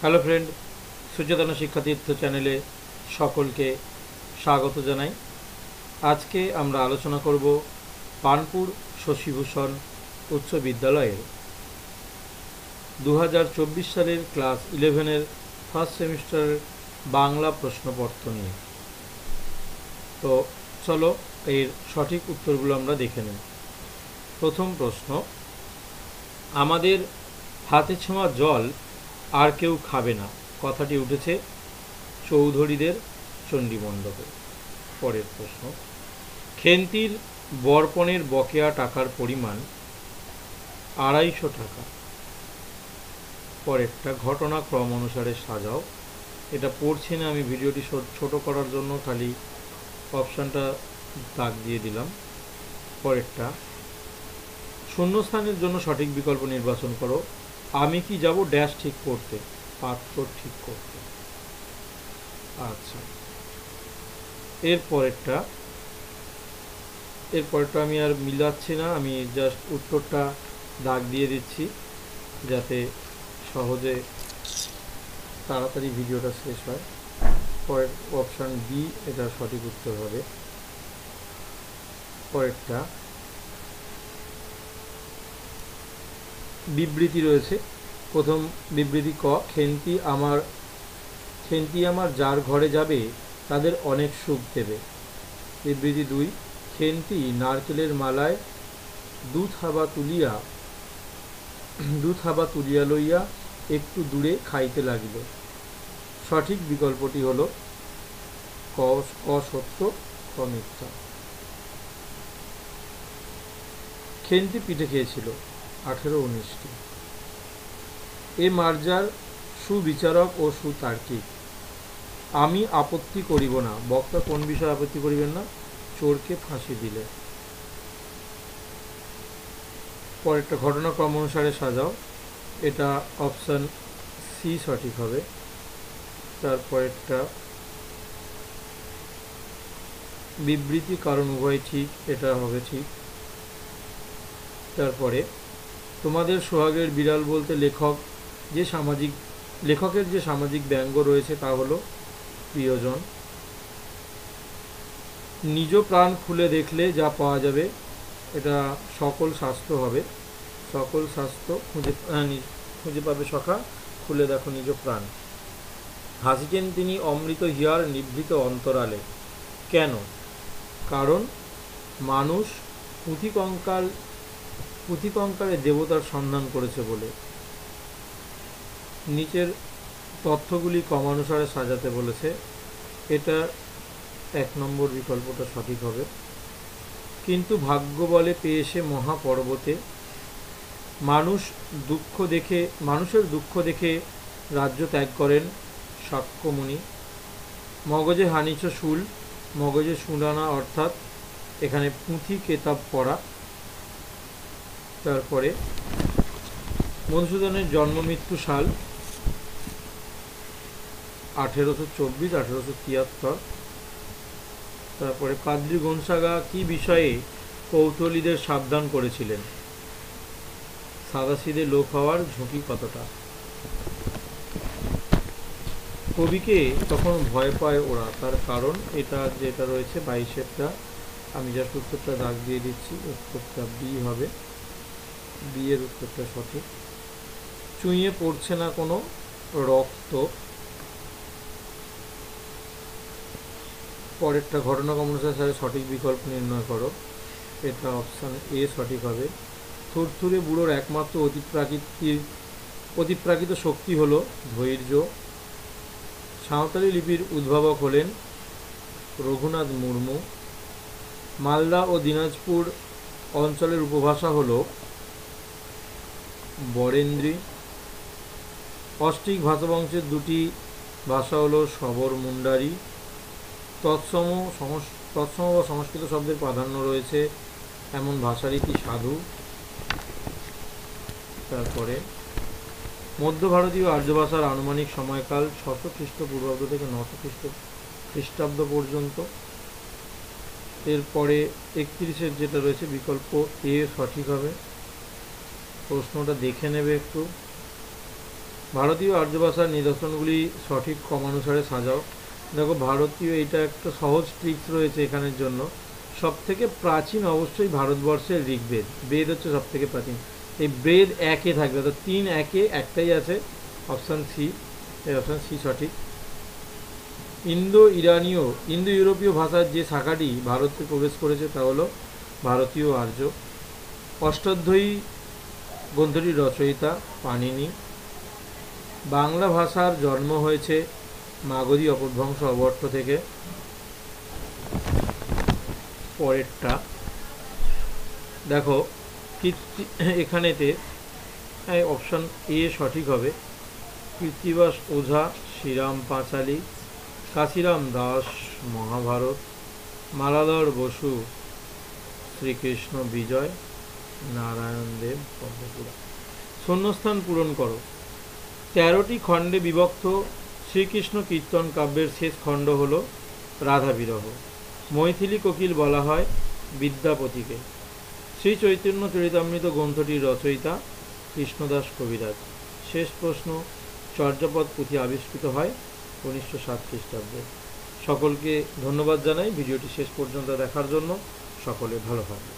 Hello friend, সুচেতনা শিক্ষাতীর্থ চ্যানেলে সকলকে স্বাগত জানাই। আজকে আমরা আলোচনা করব পানপুর শশীভূষণ উচ্চ বিদ্যালয়ের 2024 সালের ক্লাস 11-এর ফার্স্ট সেমিস্টারের বাংলা প্রশ্নপত্র নিয়ে। তো চলো এর সঠিক উত্তরগুলো আমরা দেখে নিই। প্রথম প্রশ্ন, আমাদের হাতে ছোঁয়া জল আর কেউ খাবে না কথাটি উঠেছে চৌধুরীদের চণ্ডীমণ্ডপে। পরের প্রশ্ন, খেন্তির বর্পণের বকেয়া টাকার পরিমাণ 250 টাকা। পরেরটা, ঘটনাক্রম অনুসারে সাজাও। এটা পড়ছি না আমি, ভিডিওটি ছোট করার জন্য খালি অপশানটা দাগ দিয়ে দিলাম। পরেরটা, শূন্যস্থানের জন্য সঠিক বিকল্প নির্বাচন করো। আমি কি যাব ড্যাশ ঠিক করতে, পাত্র ঠিক করতে। আচ্ছা, এরপরেরটা আমি আর মিলাচ্ছি না, আমি জাস্ট উত্তরটা দাগ দিয়ে দিচ্ছি যাতে সহজে তাড়াতাড়ি ভিডিওটা শেষ হয়। পরের অপশান বি, এটা সঠিক উত্তর হবে। পরেরটা, বিবৃতি রয়েছে। প্রথম বিবৃতি ক, খেন্তি আমার যার ঘরে যাবে তাদের অনেক সুখ দেবে। বিবৃতি 2, খেন্তি নারকেলের মালায় দুধ হাবা তুলিয়া লইয়া একটু দূরে খাইতে লাগিল। সঠিক বিকল্পটি হল ক সত্য, ক মিথ্যা। খেন্তি পিঠে খেয়েছিল 18-19টি। এ মার্জার সুবিচারক ও সুতার্কিক। আমি আপত্তি করিব না। বক্তা কোন বিষয়ে আপত্তি করিবেন না? চোরকে ফাঁসি দিলে। পরেরটা, ঘটনাক্রম অনুসারে সাজাও। এটা অপশান সি সঠিক হবে। তারপরেরটা, বিবৃতি কারণ উভয় ঠিক, এটা হবে ঠিক। তারপরে, তোমাদের সোহাগের বিড়াল বলতে লেখকের যে সামাজিক ব্যঙ্গ রয়েছে তা হলো প্রিয়জন। নিজ প্রাণ খুলে দেখলে যা পাওয়া যাবে, এটা সকল শাস্ত্র হবে। সকল শাস্ত্র খুঁজে পাবে সখা, খুলে দেখো নিজ প্রাণ। হাসিছেন তিনি অমৃত হিয়ার নিভৃত অন্তরালে। কেন? কারণ মানুষ পুঁথিকঙ্কালে দেবতার সন্ধান করেছে বলে। নিচের তথ্যগুলি ক্রমানুসারে সাজাতে বলেছে। এটা 1 নম্বর বিকল্পটা সঠিক হবে। কিন্তু ভাগ্য বলে পেয়েছে মহাপর্বতে, মানুষের দুঃখ দেখে রাজ্য ত্যাগ করেন শাক্যমুনি। মগজে হানিছ শুল, মগজে শুনানা, অর্থাৎ এখানে পুঁথি কেতাব পড়া। তারপরে, মধুসূদনের জন্ম মৃত্যু সাল 1824-1873। তারপরে, পাদ্রী গোন্সাগা কি বিষয়ে কৌতূহলীদের সাবধান করেছিলেন? সাদাসিধে লোক হওয়ার ঝুঁকি কতটা। কবিকে তখন ভয় পায় ওরা, তার কারণ এটা যেটা রয়েছে 22-এরটা, আমি জাস্ট উত্তরটা দাগ দিয়ে দিচ্ছি, উত্তরটা বি হবে। বি এর উত্তরটা সঠিক। চুইয়ে পড়ছে না কোনো রক্ত। পরেরটা, ঘটনাক্রম অনুসারে সঠিক বিকল্প নির্ণয় করো। এটা অপশান এ সঠিক হবে। থুরথুরে বুড়োর একমাত্র অতিপ্রাকৃত শক্তি হল ধৈর্য। সাঁওতালি লিপির উদ্ভাবক হলেন রঘুনাথ মুর্মু। মালদা ও দিনাজপুর অঞ্চলের উপভাষা হল বরেন্দ্রী। অষ্টিক ভাষাবংশের 2টি ভাষা হল শবর মুন্ডারি। তৎসম বা সংস্কৃত শব্দের প্রাধান্য রয়েছে এমন ভাষারীতি সাধু। তারপরে, মধ্য ভারতীয় আর্য ভাষার আনুমানিক সময়কাল 600 খ্রিস্টপূর্বাব্দ থেকে 900 খ্রিস্টাব্দ পর্যন্ত। এরপরে 31-এর যেটা রয়েছে বিকল্প এ সঠিক হবে। প্রশ্নটা দেখে নেবে একটু। ভারতীয় আর্য ভাষার নিদর্শনগুলি সঠিক ক্রমানুসারে সাজাও। দেখো ভারতীয়, এইটা একটা সহজ ট্রিক্স রয়েছে এখানের জন্য। সব থেকে প্রাচীন অবশ্যই ভারতবর্ষের ঋগ্বেদ, বেদ হচ্ছে সব থেকে প্রাচীন। এই বেদ একে থাকবে, তো 3 একে একটাই আছে, অপশান সি, এই অপশান সি সঠিক। ইন্দো ইউরোপীয় ভাষার যে শাখাটি ভারতে প্রবেশ করেছে তা হলো ভারতীয় আর্য। অষ্টাধ্যায়ী গ্রন্থটির রচয়িতা পাণিনি। বাংলা ভাষার জন্ম হয়েছে মাগধী অপভ্রংশ অবর্ত থেকে। পরেরটা দেখো, এখানেতে অপশান এ সঠিক হবে। কৃত্তিবাস ওঝা, শ্রীরাম পাঁচালী, কাশিরাম দাস মহাভারত, মালাধর বসু শ্রীকৃষ্ণ বিজয়, নারায়ণ দেব পদ্মপুরাণ। শূন্যস্থান পূরণ করো। 13টি খণ্ডে বিভক্ত শ্রীকৃষ্ণ কীর্তন কাব্যের শেষ খণ্ড হল রাধা বিরহ। মৈথিলী কোকিল বলা হয় বিদ্যাপতিকে। শ্রী চৈতন্য চরিতামৃত গ্রন্থটির রচয়িতা কৃষ্ণদাস কবিরাজ। শেষ প্রশ্ন, চর্যাপদ পুঁথি আবিষ্কৃত হয় 1907 খ্রিস্টাব্দে। সকলকে ধন্যবাদ জানাই ভিডিওটি শেষ পর্যন্ত দেখার জন্য। সকলে ভালো থাকবে।